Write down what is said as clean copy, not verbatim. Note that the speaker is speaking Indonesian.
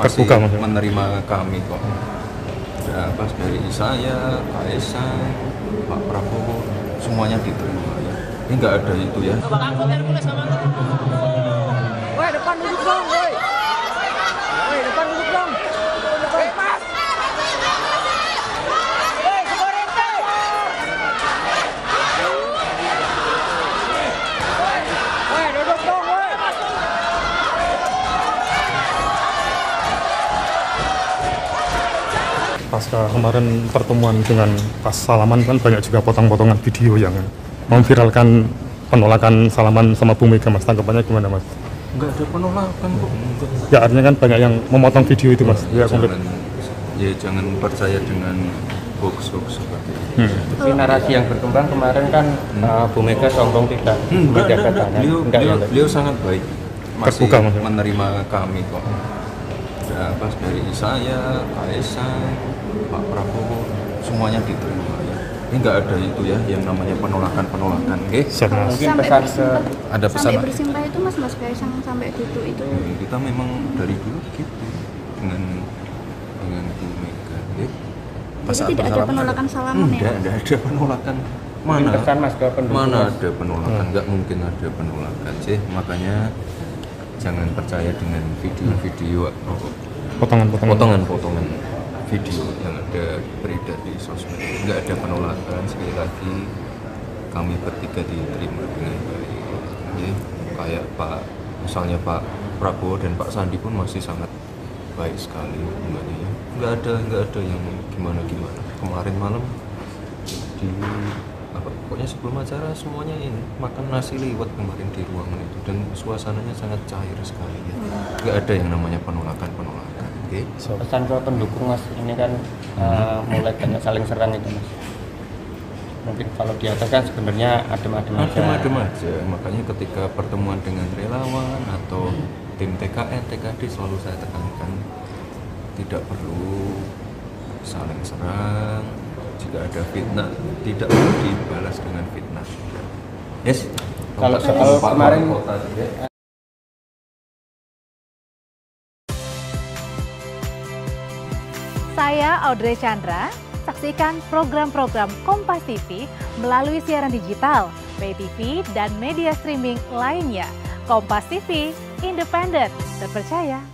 masih terbuka menerima kami kok. Ya, pas dari saya, Kaisang, Pak Prabowo, semuanya diterima ya. Ini nggak ada itu ya. Woi, depan duduk dong, woi. Woi, depan duduk dong. Woi, Mas. Woi, security. Woi, duduk dong, woi. Pasca kemarin pertemuan dengan pas salaman kan banyak juga potong-potongan video yang memviralkan penolakan salaman sama Bu Mega, Mas. Tanggapannya gimana, Mas? Nggak ada penolakan kok. Ya artinya kan banyak yang memotong video itu, Mas. Ya, jangan percaya dengan hoax seperti itu. Tapi narasi yang berkembang kemarin kan Bu Mega sombong tidak menjaga tangan. Beliau sangat baik, masih terbuka, menerima kami kok. Ya, pas dari saya, Kaisang, Pak Prabowo, semuanya diterima ya. Ini nggak ada itu ya yang namanya penolakan, oke? Mungkin pesan ke Ada pesan. Sampai bersimpah itu Mas Kaisang sampai duduk itu. Kita memang dari dulu gitu dengan Bu Mega. Jadi tidak ada penolakan salaman ya? Tidak ada penolakan. Mana? pesan Mas ke pendukung. Mana ada penolakan? Nggak mungkin ada penolakan sih. Makanya jangan percaya dengan video-video atau potongan-potongan video yang ada beredar di sosmed. Nggak ada penolakan. Sekali lagi kami bertiga diterima dengan baik. Ya, kayak misalnya Pak Prabowo dan Pak Sandi pun masih sangat baik sekali hubungannya ya. Nggak ada yang gimana. Kemarin malam pokoknya sebelum acara semuanya ini makan nasi liwet kemarin di ruangan itu dan suasananya sangat cair sekali ya. Nggak ada yang namanya penolakan. Okay? Pesan ke pendukung, Mas, ini kan mulai banyak saling serang itu, Mas. Mungkin kalau di atas kan sebenarnya adem-adem aja. Makanya ketika pertemuan dengan relawan atau tim TKN, TKD selalu saya tekankan tidak perlu saling serang. Jika ada fitnah, tidak perlu dibalas dengan fitnah. Yes. Kalau soal kemarin Saya Audrey Chandra, saksikan program-program Kompas TV melalui siaran digital, pay TV, dan media streaming lainnya. Kompas TV, independen, terpercaya.